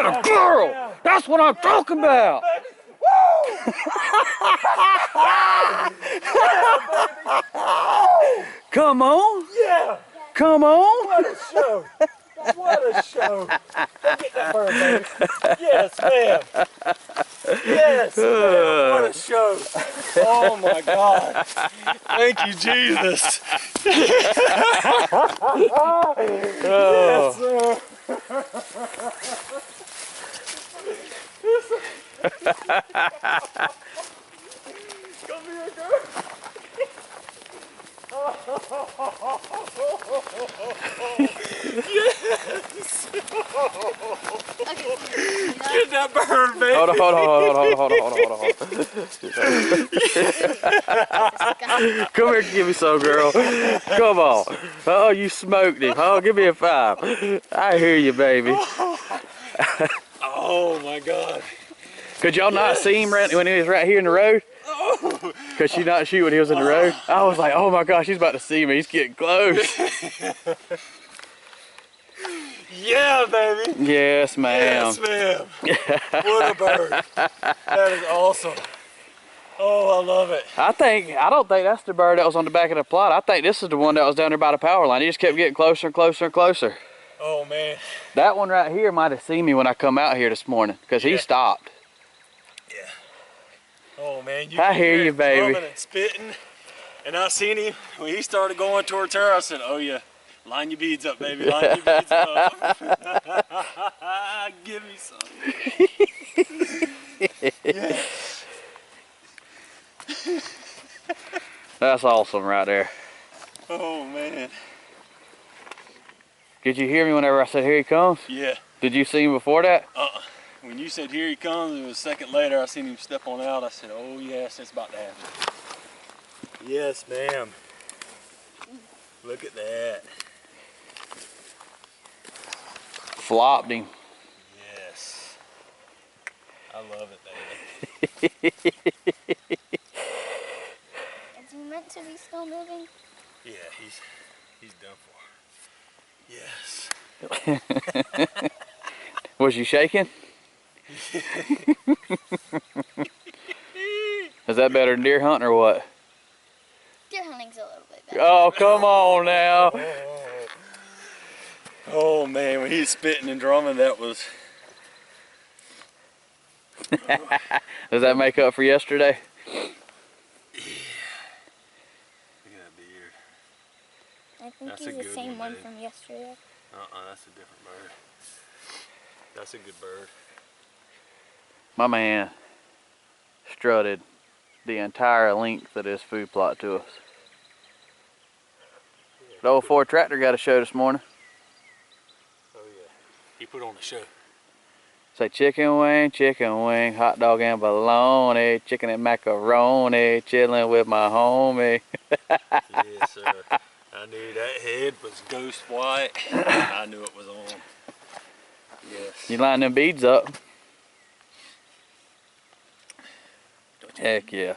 a girl. That's what I'm talking about. Come on. Yeah. Come on. What a show. What a show. Go get that bird, baby. Yes, ma'am. Yes, ma'am. What a show. Oh, my God. Thank you, Jesus. Yes, sir. Come here, girl. Yes. Get that bird, baby. Hold on. Come here, give me some, girl. Come on. Oh, you smoked him. Oh, give me a 5. I hear you, baby. Oh my God. Could y'all not see him when he was right here in the road? Could she not shoot when he was in the road? I was like, oh my gosh, he's about to see me. He's getting close. Yeah, baby. Yes, ma'am. Yes, ma'am. What a bird. That is awesome. Oh, I love it. I don't think that's the bird that was on the back of the plot. I think this is the one that was down there by the power line. He just kept getting closer and closer and closer. Oh, man. That one right here might have seen me when I come out here this morning because he stopped. Yeah. Oh, man. I hear you, baby. Drumming and spitting. And I seen him when he started going towards her. I said, oh, yeah. Line your beads up, baby. Line your beads up. Give me some. Yeah. That's awesome right there. Oh, man. Did you hear me whenever I said, here he comes? Yeah. Did you see him before that? When you said, here he comes, it was a second later, I seen him step on out. I said, oh, yes, it's about to happen. Yes, ma'am. Look at that. Flopped him. Yes. I love it, baby. Is he meant to be still moving? Yeah, he's done for. Yes. Was you shaking? Is that better than deer hunting or what? Deer hunting's a little bit better. Oh, come on now. Oh man, when he's spitting and drumming, that was... Does that make up for yesterday? Yeah. Look at that beard. I think That's he's a the good same one, one babe. from yesterday. That's a different bird. That's a good bird. My man strutted the entire length of this food plot to us. The old Ford tractor got a show this morning. Oh yeah. He put on a show. Say chicken wing, hot dog and bologna, chicken and macaroni, chilling with my homie. Yes, sir. I knew that head was ghost white. I knew it was on. Yes. You line them beads up. Heck yeah.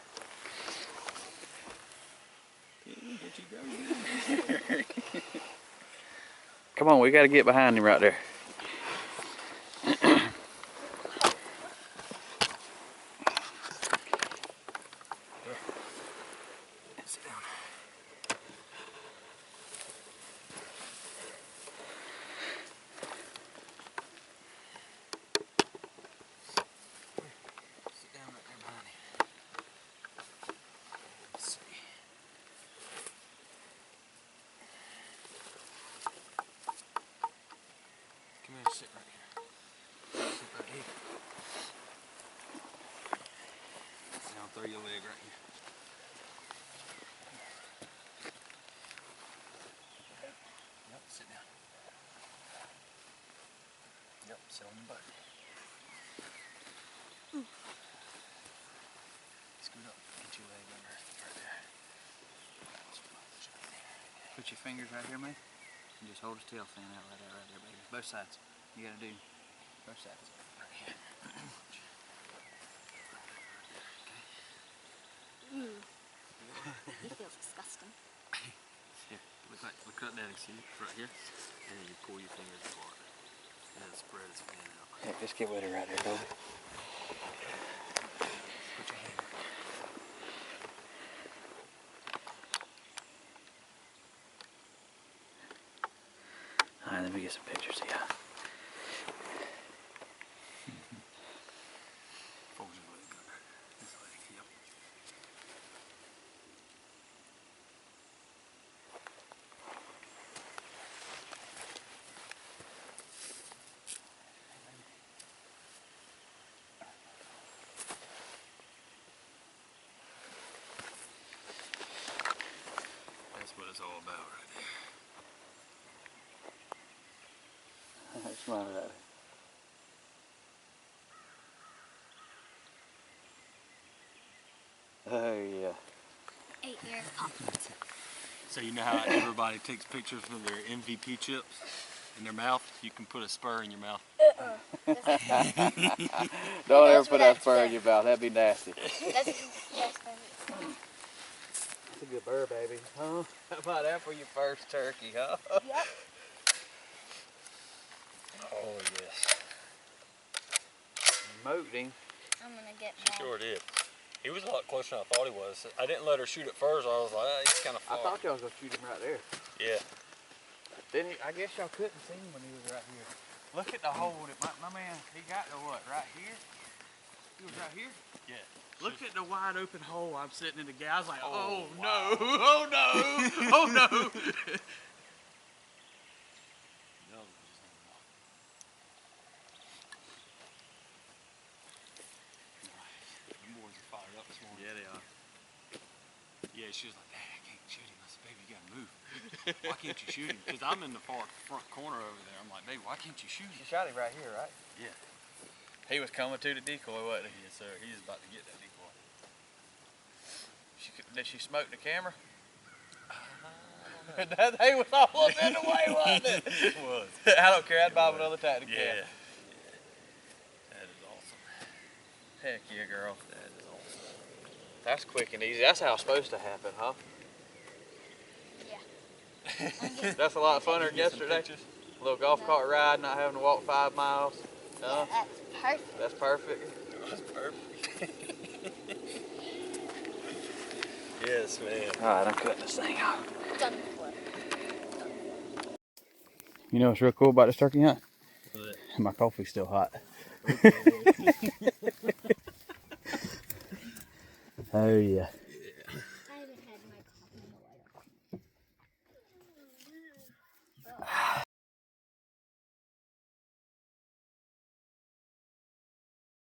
Come on, we gotta get behind him right there. Sit down. Sit down right there behind him. Let's see. Come here, sit right here. Sit right here. Now throw your leg right here. Yep, sit down. Yep, sit on the butt. Scoot up, get your leg under right there. Put your fingers right here, man. And just hold his tail fan out right there, baby. Both sides. You gotta do both sides. Right here. He feels disgusting. Here, look like Daddy, see right here, and then you pull your fingers apart. And Yeah, spread his fin out. Heck, just get with her right there, Toby. Put your hand. All right, let me get some pictures of you. Fold your leg under. This leg, yep. That's what it's all about right there. Smile at her. Oh, yeah. 8 years pop. So you know how everybody takes pictures with their MVP chips in their mouth? You can put a spur in your mouth. Don't goes ever put that without spur in saying. your mouth. That'd be nasty. That's baby. That's a good bird, baby. Huh? How about that for your first turkey, huh? Yep. Oh, yes. Smoked him. I'm gonna get She more. sure did. He was a lot closer than I thought he was. I didn't let her shoot it first. I was like, he's kind of I far. thought y'all was gonna shoot him right there. Yeah. Then I guess y'all couldn't see him when he was right here. Look at the hole that my man, he got the what, right here? He was right here? Yeah. Look at the wide open hole I'm sitting in the guy. I was like, Oh, oh no, oh no, oh no. No, the boys are fired up this morning. Yeah, they are. Yeah, she was like, Dad, I can't shoot him. I said, baby, you gotta move. Why can't you shoot him? Because I'm in the far front corner over there. I'm like, baby, why can't you shoot She him? shot him right here, right? Yeah. He was coming to the decoy, wasn't he? Yes, sir. He was about to get that decoy. Did she smoke the camera? That thing was almost in the way, wasn't it? It was. I don't care. I'd buy him another tactic Yeah. cam. That is awesome. Heck yeah, girl. That is awesome. That's quick and easy. That's how it's supposed to happen, huh? Yeah. That's a lot funner than Get some yesterday. pictures? A little golf cart ride, not having to walk 5 miles. Yeah, that's perfect. That's perfect. That's perfect. Yes, man. Alright, I'm cutting this thing off. Done before. You know what's real cool about this turkey hunt? What? My coffee's still hot. Oh yeah. I haven't had my coffee in a while.